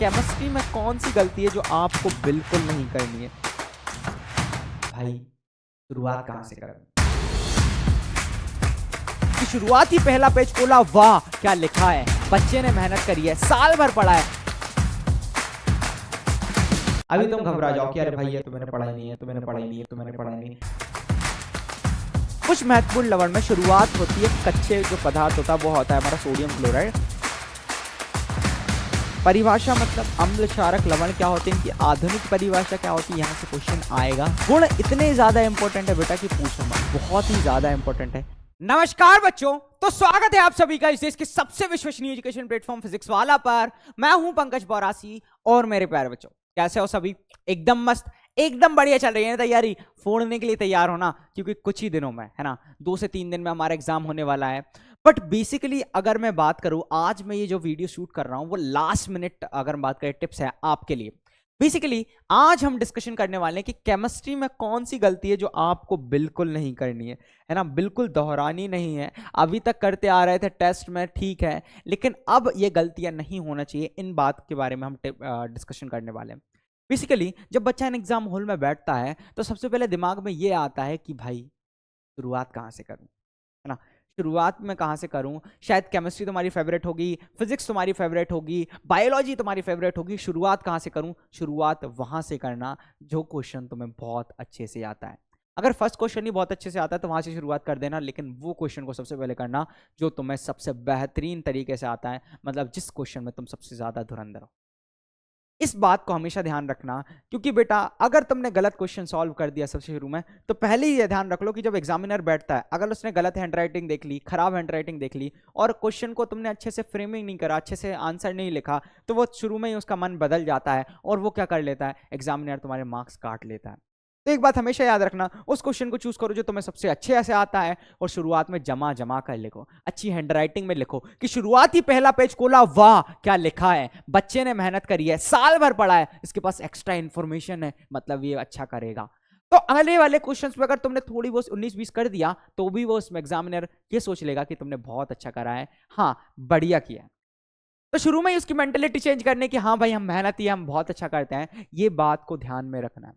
Chemistry में कौन सी गलती है जो आपको बिल्कुल नहीं करनी है? भाई शुरुआत कहां से करें? शुरुआत ही पहला पेज खोला, वाह क्या लिखा है, बच्चे ने मेहनत करी है, साल भर पढ़ा है। अभी तुम घबरा जाओ कि अरे भाई ये तो मैंने पढ़ा ही नहीं है, तो मैंने पढ़ा ही नहीं है, तो मैंने पढ़ा ही नहीं। कुछ महत्वपूर्ण लवण में शुरुआत होती है कच्चे जो पदार्थ होता है वो होता है हमारा सोडियम क्लोराइड। परिभाषा मतलब अम्ल क्षारक लवण क्या होते हैं, इनकी आधुनिक परिभाषा क्या होती है, यहाँ से क्वेश्चन आएगा। गुण इतने ज्यादा इंपॉर्टेंट है बेटा कि पूछो मत, बहुत ही ज्यादा इंपॉर्टेंट है। नमस्कार बच्चों, तो स्वागत है आप सभी का इस देश के सबसे विश्वसनीय एजुकेशन प्लेटफॉर्म फिजिक्स वाला पर। मैं हूं पंकज बौरासी और मेरे प्यारे बच्चों कैसे हो सभी? एकदम मस्त, एकदम बढ़िया चल रही है तैयारी, फोड़ने के लिए तैयार हो ना, क्योंकि कुछ ही दिनों में है ना, 2 से 3 दिन में हमारा एग्जाम होने वाला है। बट बेसिकली अगर मैं बात करूं, आज मैं ये जो वीडियो शूट कर रहा हूं वो लास्ट मिनट अगर बात करें टिप्स है आपके लिए। बेसिकली आज हम डिस्कशन करने वाले हैं कि केमिस्ट्री में कौन सी गलती है जो आपको बिल्कुल नहीं करनी है ना, बिल्कुल दोहरानी नहीं है। अभी तक करते आ रहे थे टेस्ट में, ठीक है, लेकिन अब ये गलतियां नहीं होना चाहिए। इन बात के बारे में हम डिस्कशन करने वाले हैं। बेसिकली जब बच्चा इन एग्जाम हॉल में बैठता है तो सबसे पहले दिमाग में ये आता है कि भाई शुरुआत कहाँ से करूं, है ना, शुरुआत में कहाँ से करूं? शायद केमिस्ट्री तुम्हारी फेवरेट होगी, फिजिक्स तुम्हारी फेवरेट होगी, बायोलॉजी तुम्हारी फेवरेट होगी। शुरुआत कहाँ से करूं? शुरुआत वहां से करना जो क्वेश्चन तुम्हें बहुत अच्छे से आता है। अगर फर्स्ट क्वेश्चन ही बहुत अच्छे से आता है तो वहां से शुरुआत कर देना, लेकिन वो क्वेश्चन को सबसे पहले करना जो तुम्हें सबसे बेहतरीन तरीके से आता है, मतलब जिस क्वेश्चन में तुम सबसे ज्यादा धुरंधर हो। इस बात को हमेशा ध्यान रखना, क्योंकि बेटा अगर तुमने गलत क्वेश्चन सॉल्व कर दिया सबसे शुरू में, तो पहले ही ये ध्यान रख लो कि जब एग्जामिनर बैठता है, अगर उसने गलत हैंडराइटिंग देख ली, खराब हैंडराइटिंग देख ली और क्वेश्चन को तुमने अच्छे से फ्रेमिंग नहीं करा, अच्छे से आंसर नहीं लिखा, तो वो शुरू में ही उसका मन बदल जाता है और वो क्या कर लेता है, एग्जामिनर तुम्हारे मार्क्स काट लेता है। तो एक बात हमेशा याद रखना, उस क्वेश्चन को चूज करो जो तुम्हें सबसे अच्छे से आता है और शुरुआत में जमा जमा कर लिखो, अच्छी हैंडराइटिंग में लिखो कि शुरुआत ही पहला पेज खोला, वाह क्या लिखा है, बच्चे ने मेहनत करी है, साल भर पढ़ा है, इसके पास एक्स्ट्रा इंफॉर्मेशन है, मतलब ये अच्छा करेगा। तो अगले वाले क्वेश्चंस में अगर तुमने थोड़ी बहुत 19-20 कर दिया तो भी वो उसमें एग्जामिनर ये सोच लेगा कि तुमने बहुत अच्छा करा है, हाँ बढ़िया किया। तो शुरू में ही उसकी मेंटेलिटी चेंज करने की, हाँ भाई हम मेहनती हैं, हम बहुत अच्छा करते हैं, ये बात को ध्यान में रखना है।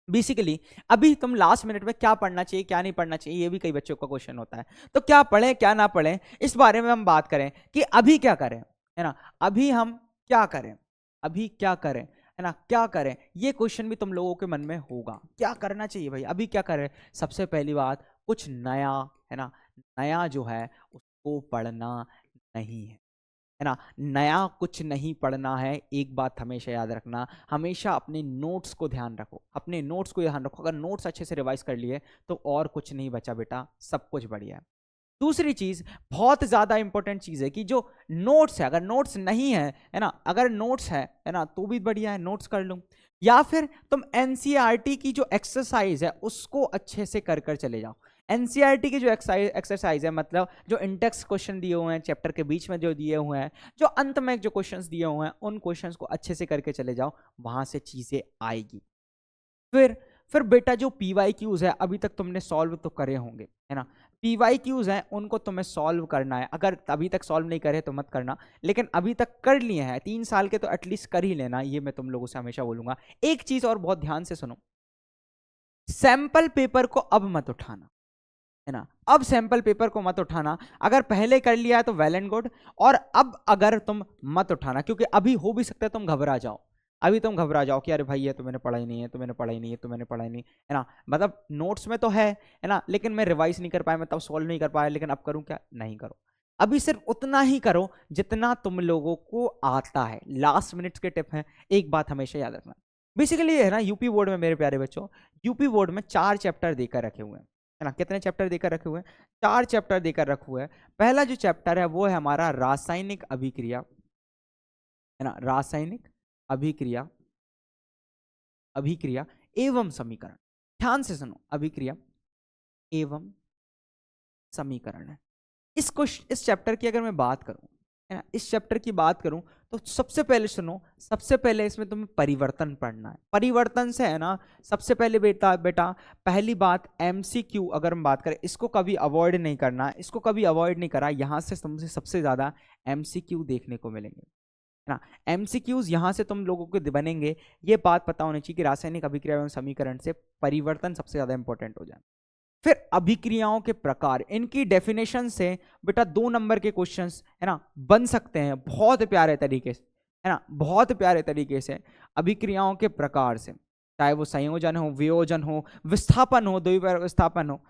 बेसिकली अभी तुम लास्ट मिनट में क्या पढ़ना चाहिए क्या नहीं पढ़ना चाहिए, ये भी कई बच्चों का क्वेश्चन होता है। तो क्या पढ़ें क्या ना पढ़ें, इस बारे में हम बात करें कि अभी क्या करें, है ना, अभी हम क्या करें, अभी क्या करें, है ना, क्या करें, ये क्वेश्चन भी तुम लोगों के मन में होगा। क्या करना चाहिए भाई, अभी क्या करें? सबसे पहली बात, कुछ नया, है ना, नया जो है उसको पढ़ना नहीं है ना, नया कुछ नहीं पढ़ना है। एक बात हमेशा याद रखना, हमेशा अपने नोट्स को ध्यान रखो, अपने नोट्स को ध्यान रखो। अगर नोट्स अच्छे से रिवाइज कर लिए तो और कुछ नहीं बचा बेटा, सब कुछ बढ़िया है। दूसरी चीज, बहुत ज्यादा इंपॉर्टेंट चीज है कि जो नोट्स है, अगर नोट्स नहीं है ना, अगर नोट्स है ना तो भी बढ़िया है, नोट्स कर लो, या फिर तुम एनसीईआरटी की जो एक्सरसाइज है उसको अच्छे से कर कर चले जाओ। एनसीईआरटी की जो एक्सरसाइज है, मतलब जो इंडेक्स क्वेश्चन दिए हुए हैं चैप्टर के बीच में, जो दिए हुए हैं, जो अंत में जो क्वेश्चंस दिए हुए हैं, उन क्वेश्चंस को अच्छे से करके चले जाओ, वहां से चीजें आएगी। फिर बेटा जो पीवाईक्यूज है अभी तक तुमने सॉल्व तो करे होंगे, है ना, पीवाईक्यूज हैं उनको तुम्हें सॉल्व करना है। अगर अभी तक सॉल्व नहीं करे तो मत करना, लेकिन अभी तक कर लिए हैं 3 साल के तो एटलीस्ट कर ही लेना, ये मैं तुम लोगों से हमेशा बोलूंगा। एक चीज और बहुत ध्यान से सुनो, सैंपल पेपर को अब मत उठाना, है ना, अब सैंपल पेपर को मत उठाना। अगर पहले कर लिया है तो वेल एंड गुड, और अब अगर तुम मत उठाना, क्योंकि अभी हो भी सकता है तुम घबरा जाओ, अभी तुम घबरा जाओ कि अरे भाई ये तो मैंने पढ़ा ही नहीं है, तो मैंने पढ़ा ही नहीं है, तो मैंने पढ़ा ही नहीं है ना, मतलब नोट्स में तो है ना, लेकिन मैं रिवाइज नहीं कर पाया, मैं तब सॉल्व नहीं कर पाया, लेकिन अब करूं क्या? नहीं करो, अभी सिर्फ उतना ही करो जितना तुम लोगों को आता है। लास्ट मिनट्स के टिप है, एक बात हमेशा याद रखना। बेसिकली है ना, यूपी बोर्ड में मेरे प्यारे बच्चों, यूपी बोर्ड में 4 चैप्टर देकर रखे हुए हैं, है ना, कितने चैप्टर देकर रखे हुए हैं? 4 चैप्टर देकर रखे हुए हैं। पहला जो चैप्टर है वो है हमारा रासायनिक अभिक्रिया, है ना, रासायनिक अभिक्रिया, अभिक्रिया एवं समीकरण। ध्यान से सुनो, अभिक्रिया एवं समीकरण है। इस चैप्टर की अगर मैं बात करूं, है ना, इस चैप्टर की बात करूं तो सबसे पहले सुनो, सबसे पहले इसमें तुम्हें परिवर्तन पढ़ना है। परिवर्तन से है ना, सबसे पहले बेटा बेटा पहली बात एमसीक्यू अगर हम बात करें, इसको कभी अवॉइड नहीं करना, इसको कभी अवॉइड नहीं करा, यहां से तुमसे सबसे ज्यादा एमसीक्यू देखने को मिलेंगे। है ना। एमसीक्यूज यहाँ से तुम लोगों के बनेंगे, ये बात पता होनी चाहिए कि रासायनिक अभिक्रिया एवं समीकरण से परिवर्तन सबसे ज्यादा इंपॉर्टेंट हो जाए। फिर अभिक्रियाओं के प्रकार, इनकी डेफिनेशन से बेटा 2 नंबर के क्वेश्चंस है ना बन सकते हैं बहुत प्यारे तरीके से, है ना, बहुत प्यारे तरीके से। अभिक्रियाओं के प्रकार से, चाहे वो संयोजन हो, वियोजन हो, विस्थापन हो, द्वितीय विस्थापन हो,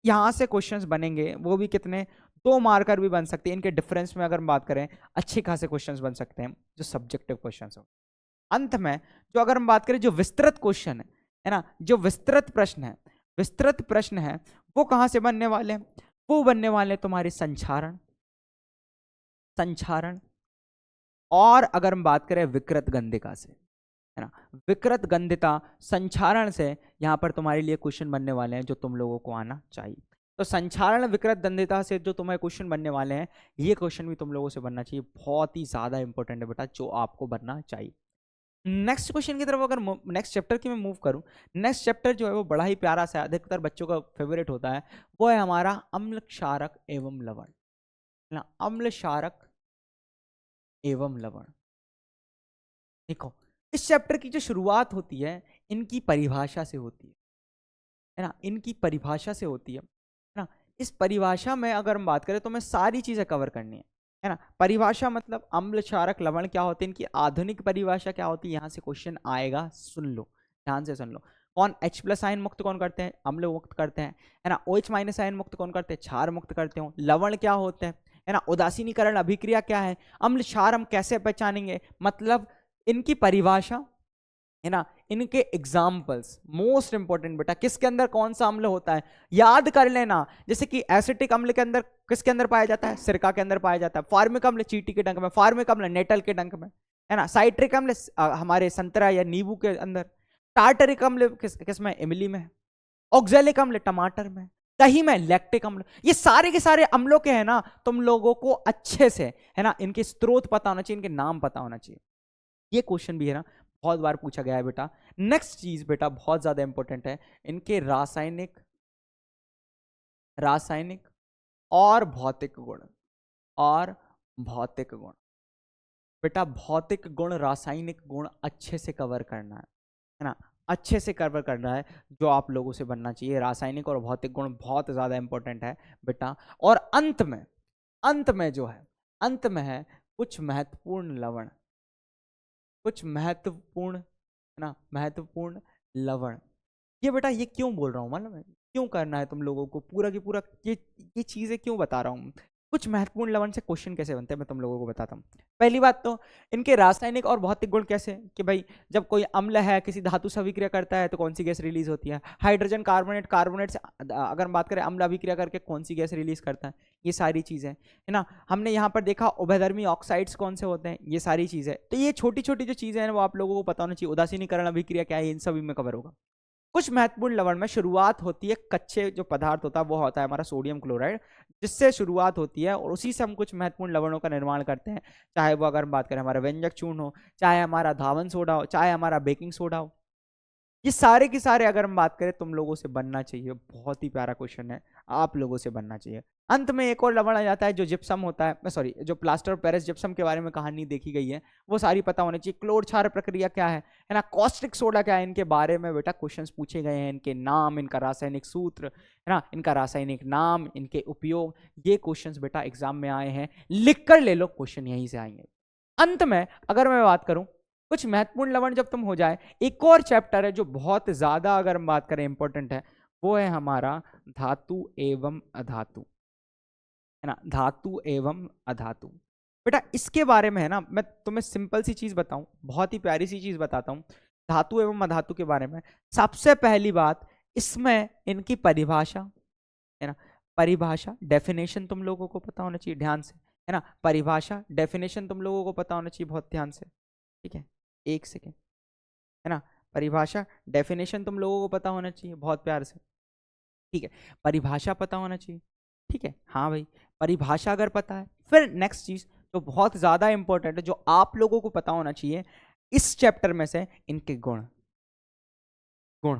यहां से क्वेश्चंस बनेंगे। वो भी कितने, 2 मार्कर भी बन सकते हैं। इनके डिफरेंस में अगर हम बात करें, अच्छे खासे क्वेश्चंस बन सकते हैं जो सब्जेक्टिव क्वेश्चंस हो। अंत में जो अगर हम बात करें जो विस्तृत क्वेश्चन है ना, जो विस्तृत प्रश्न है, विस्तृत प्रश्न है, वो कहां से बनने वाले हैं? वो बनने वाले तुम्हारे संचारण, संचारण, और अगर हम बात करें विकृत गंधिका से, है ना, विकृत गंधिता संचारण से यहां पर तुम्हारे लिए क्वेश्चन बनने वाले हैं जो तुम लोगों को आना चाहिए। तो संचारण विकृत गंधिता से जो तुम्हारे क्वेश्चन बनने वाले हैं, ये क्वेश्चन भी तुम लोगों से बनना चाहिए, बहुत ही ज्यादा इंपॉर्टेंट है बेटा, जो आपको बनना चाहिए। नेक्स्ट क्वेश्चन की तरफ अगर नेक्स्ट चैप्टर की मैं मूव करूं, नेक्स्ट चैप्टर जो है वो बड़ा ही प्यारा सा है, अधिकतर बच्चों का फेवरेट होता है, वो है हमारा अम्ल क्षारक एवं लवण, है ना, अम्ल क्षारक एवं लवण। देखो, इस चैप्टर की जो शुरुआत होती है इनकी परिभाषा से होती है ना, इनकी परिभाषा से होती है ना। इस परिभाषा में अगर हम बात करें तो हमें सारी चीजें कवर करनी है ना। परिभाषा मतलब अम्ल क्षारक लवण क्या होते हैं, इनकी आधुनिक परिभाषा क्या होती है, यहां से क्वेश्चन आएगा, सुन लो, ध्यान से सुन लो। कौन H+ आयन मुक्त कौन करते हैं, अम्ल मुक्त करते हैं, है ना। OH- आयन मुक्त कौन करते हैं, क्षार मुक्त करते हो। लवण क्या होते हैं, है ना। उदासीनीकरण अभिक्रिया क्या है, अम्ल क्षार हम कैसे पहचानेंगे, मतलब इनकी परिभाषा, है ना, इनके एग्जाम्पल्स, मोस्ट इंपॉर्टेंट बेटा, किसके अंदर कौन सा अम्ल होता है याद कर लेना। जैसे कि एसिटिक अम्ल के अंदर किसके अंदर पाया जाता है, सिरका के अंदर पाया जाता है। फार्मिक अम्ल चींटी के डंक में, फार्मिक अम्ल नेटल के डंक में, है ना। साइट्रिक अम्ल हमारे संतरा या नींबू के अंदर। टार्टरिक अम्ल किस में, इमली में। ऑक्जेलिक अम्ल टमाटर में। दही में लैक्टिक अम्ल। ये सारे के सारे अम्लों के, है ना, तुम लोगों को अच्छे से, है ना, इनके स्रोत पता होना चाहिए, इनके नाम पता होना चाहिए। ये क्वेश्चन भी, है ना, बहुत बार पूछा गया है बेटा। नेक्स्ट चीज बेटा बहुत ज्यादा इंपॉर्टेंट है, इनके रासायनिक, रासायनिक और भौतिक गुण, और भौतिक गुण। बेटा भौतिक गुण, रासायनिक गुण अच्छे से कवर करना है ना, अच्छे से कवर करना है, जो आप लोगों से बनना चाहिए। रासायनिक और भौतिक गुण बहुत ज्यादा इंपॉर्टेंट है बेटा। और अंत में, अंत में जो है, अंत में है कुछ महत्वपूर्ण लवण, कुछ महत्वपूर्ण, है ना, महत्वपूर्ण लवण। ये बेटा ये क्यों बोल रहा हूँ, मतलब क्यों करना है तुम लोगों को पूरा की पूरा, ये चीजें क्यों बता रहा हूँ। कुछ महत्वपूर्ण लवण से क्वेश्चन कैसे बनते हैं मैं तुम लोगों को बताता हूँ। पहली बात तो इनके रासायनिक और भौतिक गुण कैसे, कि भाई जब कोई अम्ल है किसी धातु से अभिक्रिया करता है तो कौन सी गैस रिलीज होती है, हाइड्रोजन कार्बोनेट, कार्बोनेट से अगर हम बात करें अम्ल अभिक्रिया करके कौन सी गैस रिलीज करता है, ये सारी चीजें, है ना। हमने यहाँ पर देखा उभयधर्मी ऑक्साइड्स कौन से होते हैं, ये सारी चीजें। तो ये छोटी छोटी जो चीजें हैं वो आप लोगों को पता होना चाहिए। उदासीनीकरण अभिक्रिया क्या है, इन सभी में कवर होगा। कुछ महत्वपूर्ण लवण में शुरुआत होती है, कच्चे जो पदार्थ होता है वो होता है हमारा सोडियम क्लोराइड, जिससे शुरुआत होती है और उसी से हम कुछ महत्वपूर्ण लवणों का निर्माण करते हैं। चाहे वो अगर हम बात करें हमारा व्यंजक चूर्ण हो, चाहे हमारा धावन सोडा हो, चाहे हमारा बेकिंग सोडा हो, ये सारे के सारे अगर हम बात करें तुम लोगों से बनना चाहिए। बहुत ही प्यारा क्वेश्चन है, आप लोगों से बनना चाहिए। अंत में एक और लवण आ जाता है जो जिप्सम होता है, सॉरी, जो प्लास्टर ऑफ पेरिस जिप्सम के बारे में कहानी देखी गई है वो सारी पता होनी चाहिए। क्लोर क्षार प्रक्रिया क्या है ना, कॉस्टिक सोडा क्या है, इनके बारे में बेटा क्वेश्चंस पूछे गए हैं। इनके नाम, इनका रासायनिक सूत्र, है ना, इनका रासायनिक नाम, इनके उपयोग, ये क्वेश्चंस बेटा एग्जाम में आए हैं, लिख कर ले लो, क्वेश्चन यहीं से आएंगे। अंत में अगर मैं बात करूं कुछ महत्वपूर्ण लवण जब तुम हो जाए, एक और चैप्टर है जो बहुत ज्यादा अगर हम बात करें इंपॉर्टेंट है, वो है हमारा धातु एवं अधातु, है ना, धातु एवं अधातु। बेटा इसके बारे में, है ना, मैं तुम्हें सिंपल सी चीज बताऊं, बहुत ही प्यारी सी चीज बताता हूं धातु एवं अधातु के बारे में। सबसे पहली बात, इसमें इनकी परिभाषा, है ना, परिभाषा डेफिनेशन तुम लोगों को पता होना चाहिए ध्यान से, है ना। परिभाषा डेफिनेशन तुम लोगों को पता होना चाहिए बहुत ध्यान से, ठीक है, एक सेकेंड, है ना। परिभाषा डेफिनेशन तुम लोगों को पता होना चाहिए बहुत प्यार से, ठीक है। परिभाषा पता होना चाहिए, ठीक है, हाँ भाई, परिभाषा अगर पता है, फिर नेक्स्ट चीज जो बहुत ज्यादा इंपॉर्टेंट है, जो आप लोगों को पता होना चाहिए इस चैप्टर में से, इनके गुण। गुण,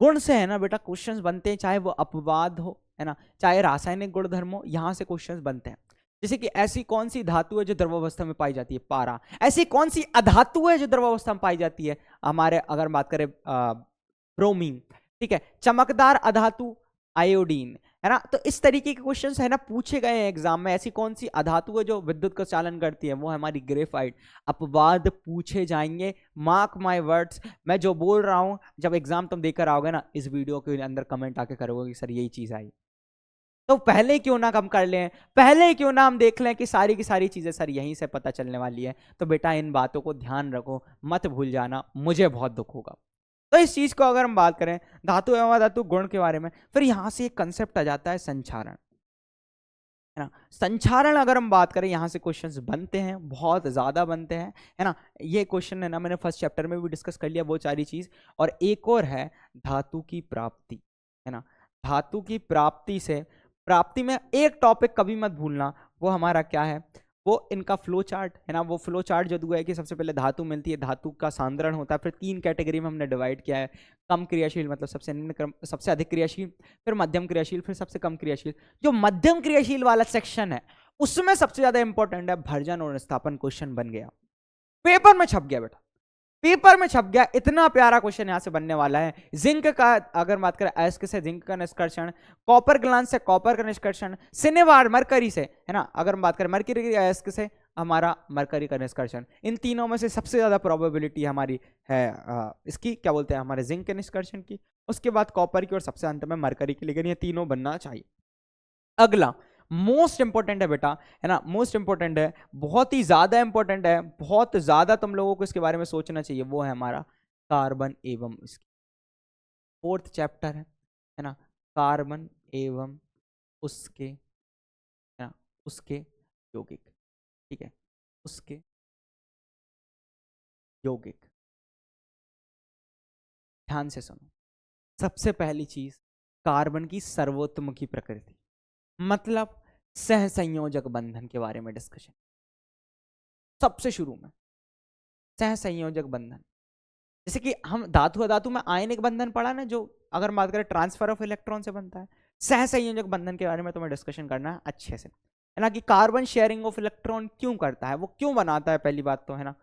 गुण से, है ना बेटा, क्वेश्चंस बनते हैं, चाहे वो अपवाद हो, है ना, चाहे रासायनिक गुणधर्म हो, यहां से क्वेश्चंस बनते हैं। जैसे कि ऐसी कौन सी धातु है जो द्रवावस्था में पाई जाती है, पारा। ऐसी कौन सी अधातु है जो द्रवावस्था में पाई जाती है, हमारे अगर बात करें ब्रोमीन, ठीक है। चमकदार अधातु, आयोडीन, है ना। तो इस तरीके के क्वेश्चंस है ना पूछे गए हैं एग्जाम में। ऐसी कौन सी अधातु है जो विद्युत का चालन करती है, वो है हमारी ग्रेफाइट। अपवाद पूछे जाएंगे, मार्क माय वर्ड्स। मैं जो बोल रहा हूं, जब एग्जाम तुम देकर आओगे ना, इस वीडियो के अंदर कमेंट आके करोगे कि सर यही चीज आई, तो पहले क्यों ना हम कर लें, पहले क्यों ना हम देख लें कि सारी की सारी चीजें सर यहीं से पता चलने वाली है। तो बेटा इन बातों को ध्यान रखो, मत भूल जाना, मुझे बहुत दुख होगा। तो इस चीज को अगर हम बात करें धातु एवं अधातु गुण के बारे में, फिर यहां से एक कंसेप्ट आ जाता है संचारण, है ना। संचारण अगर हम बात करें, यहां से क्वेश्चंस बनते हैं, बहुत ज्यादा बनते हैं, है ना। ये क्वेश्चन है ना मैंने फर्स्ट चैप्टर में भी डिस्कस कर लिया वो सारी चीज। और एक और है धातु की प्राप्ति, है ना। धातु की प्राप्ति से, प्राप्ति में एक टॉपिक कभी मत भूलना, वो हमारा क्या है, वो इनका फ्लो चार्ट, है ना। वो फ्लो चार्ट जो है कि सबसे पहले धातु मिलती है, धातु का सांद्रण होता है, फिर 3 कैटेगरी में हमने डिवाइड किया है। कम क्रियाशील मतलब सबसे निम्न क्रम, सबसे अधिक क्रियाशील, फिर मध्यम क्रियाशील, फिर सबसे कम क्रियाशील। जो मध्यम क्रियाशील वाला सेक्शन है उसमें सबसे ज्यादा इंपॉर्टेंट है भर्जन और स्थापन। क्वेश्चन बन गया, पेपर में छप गया बेटा, पेपर में छप गया। इतना प्यारा क्वेश्चन यहां से बनने वाला है। जिंक का अगर बात करें, अयस्क से जिंक का निष्कर्षण, कॉपर ग्लांस से कॉपर का निष्कर्षण, सिनेवार मरकरी से, है ना। अगर हम बात करें मरकरी अयस्क से, हमारा मरकरी का निष्कर्षण। इन तीनों में से सबसे ज्यादा प्रोबेबिलिटी हमारी है इसकी क्या बोलते हैं, हमारे जिंक के निष्कर्षण की, उसके बाद कॉपर की, और सबसे अंत में मरकरी की। लेकिन ये तीनों बनना चाहिए। अगला मोस्ट इंपॉर्टेंट है बेटा, है ना, मोस्ट इंपॉर्टेंट है, बहुत ही ज्यादा इंपॉर्टेंट है, बहुत ज्यादा तुम लोगों को इसके बारे में सोचना चाहिए। वो है हमारा कार्बन एवं इसकी 4th चैप्टर है ना। कार्बन एवं उसके, है ना, उसके यौगिक, ठीक है, उसके यौगिक। ध्यान से सुनो। सबसे पहली चीज, कार्बन की सर्वोत्तमुखी प्रकृति, मतलब सहसंयोजक बंधन के बारे में डिस्कशन। सबसे शुरू में सहसंयोजक बंधन, जैसे कि हम धातु अधातु में आयनिक बंधन पढ़ा ना, जो अगर बात करें ट्रांसफर ऑफ इलेक्ट्रॉन से बनता है। सहसंयोजक बंधन के बारे में तुम्हें डिस्कशन करना है अच्छे से, है ना। कि कार्बन शेयरिंग ऑफ इलेक्ट्रॉन क्यों करता है, वो क्यों बनाता है, पहली बात तो, है ना।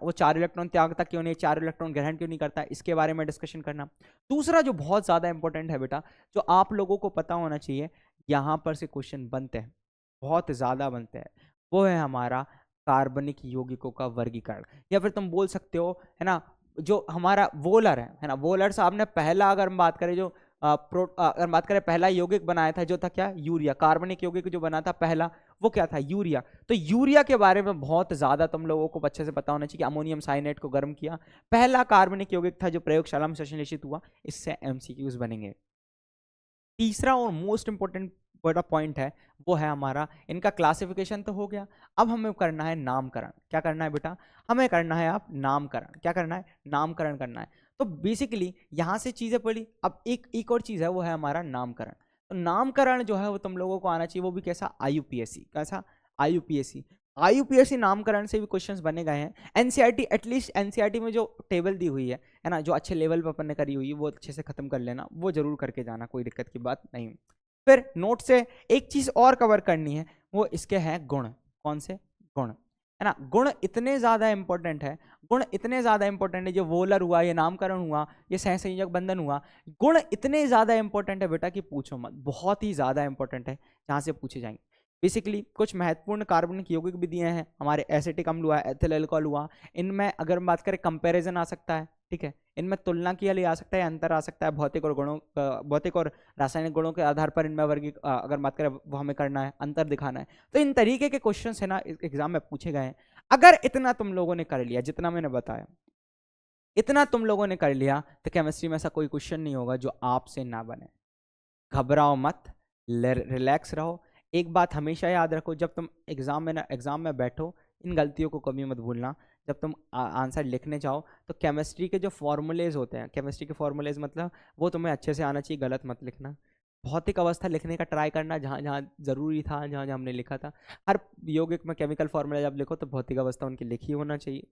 वो 4 इलेक्ट्रॉन त्यागता क्यों नहीं, 4 इलेक्ट्रॉन ग्रहण क्यों नहीं करता, इसके बारे में डिस्कशन करना। दूसरा जो बहुत ज्यादा इंपॉर्टेंट है बेटा, जो आप लोगों को पता होना चाहिए, यहां पर से क्वेश्चन बनते हैं, बहुत ज्यादा बनते हैं, वो है हमारा कार्बनिक यौगिकों का वर्गीकरण। या फिर तुम बोल सकते हो, है ना, जो हमारा वोलर है ना, वोलर साहब ने पहला, अगर हम बात करें जो अगर बात करें पहला यौगिक बनाया था, जो था क्या, यूरिया। कार्बनिक यौगिक जो बना था पहला, वो क्या था, यूरिया। तो यूरिया के बारे में बहुत ज्यादा तुम लोगों को अच्छे से पता होना चाहिए कि अमोनियम साइनेट को गर्म किया, पहला कार्बनिक यौगिक था जो प्रयोगशाला में संश्लेषित हुआ। इससे एमसीक्यूज बनेंगे। तीसरा और मोस्ट इंपोर्टेंट बड़ा पॉइंट है, वो है हमारा, इनका क्लासिफिकेशन तो हो गया। अब हमें करना है नामकरण। क्या करना है बेटा, हमें करना है आप नामकरण। क्या करना है, नामकरण करना है। तो बेसिकली यहां से चीजें पढ़ी। अब एक और चीज है, वो है हमारा नामकरण। तो नामकरण जो है वो तुम लोगों को आना चाहिए, वो भी कैसा, आईयूपीएससी। कैसा, आईयूपीएससी। आईयूपीएससी नामकरण से भी क्वेश्चंस बने गए हैं। एनसीईआरटी, एटलीस्ट एनसीईआरटी में जो टेबल दी हुई है ना, जो अच्छे लेवल पर अपन ने करी हुई है, वो अच्छे से खत्म कर लेना, वो जरूर करके जाना, कोई दिक्कत की बात नहीं। फिर नोट से एक चीज और कवर करनी है, वो इसके हैं गुण। कौन से गुण, है ना। गुण इतने ज्यादा इंपॉर्टेंट है, गुण इतने ज्यादा इंपॉर्टेंट है। जो वोलर हुआ, ये नामकरण हुआ, ये सहसंयोजक बंधन हुआ, गुण इतने ज्यादा इंपॉर्टेंट है बेटा कि पूछो मत, बहुत ही ज्यादा इंपॉर्टेंट है, जहां से पूछे जाएंगे। बेसिकली कुछ महत्वपूर्ण कार्बनिक यौगिक भी दिए हैं हमारे, एसिटिक अम्ल हुआ, एथिल अल्कोहल हुआ। इनमें अगर हम बात करें कंपैरिजन आ सकता है, ठीक है, इनमें तुलना के लिए आ सकता है, अंतर आ सकता है, भौतिक और गुणों, भौतिक और रासायनिक गुणों के आधार पर इनमें वर्गी अगर बात करें वो हमें करना है, अंतर दिखाना है। तो इन तरीके के क्वेश्चन है ना एग्जाम में पूछे गए हैं। अगर इतना तुम लोगों ने कर लिया, जितना मैंने बताया, इतना तुम लोगों ने कर लिया, तो केमिस्ट्री में ऐसा कोई क्वेश्चन नहीं होगा जो आपसे ना बने। घबराओ मत, रिलैक्स रहो। एक बात हमेशा याद रखो, जब तुम एग्जाम में बैठो, इन गलतियों को कभी मत भूलना। जब तुम आंसर लिखने जाओ, तो केमिस्ट्री के जो फॉर्मूलेज होते हैं, केमिस्ट्री के फॉर्मूलेज मतलब वो तुम्हें अच्छे से आना चाहिए, गलत मत लिखना। भौतिक अवस्था लिखने का ट्राई करना, जहाँ जहाँ जरूरी था, जहाँ जहाँ हमने लिखा था। हर यौगिक में केमिकल फॉर्मूला जब लिखो तो भौतिक अवस्था उनकी लिखी होना चाहिए।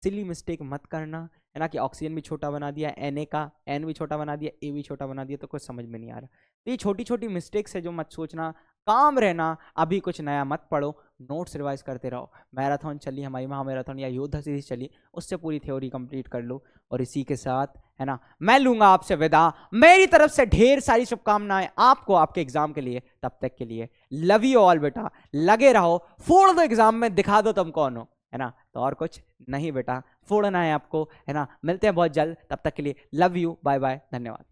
सिली मिस्टेक मत करना, है ना, कि ऑक्सीजन भी छोटा बना दिया, Na का N भी छोटा बना दिया, A भी छोटा बना दिया, तो कुछ समझ में नहीं आ रहा। तो ये छोटी छोटी मिस्टेक्स है जो मत सोचना, काम रहना, अभी कुछ नया मत पढ़ो, नोट्स रिवाइज करते रहो। मैराथन चली हमारी, महामैराथन या योद्धा सीरीज चली, उससे पूरी थ्योरी कंप्लीट कर लो। और इसी के साथ है ना, मैं लूंगा आपसे विदा। मेरी तरफ से ढेर सारी शुभकामनाएं आपको आपके एग्जाम के लिए। तब तक के लिए लव यू ऑल बेटा, लगे रहो, फोड़ दो एग्जाम में, दिखा दो तुम कौन हो, है ना। तो और कुछ नहीं बेटा, फोड़ना है आपको, है ना। मिलते हैं बहुत जल्द, तब तक के लिए लव यू, बाय बाय, धन्यवाद।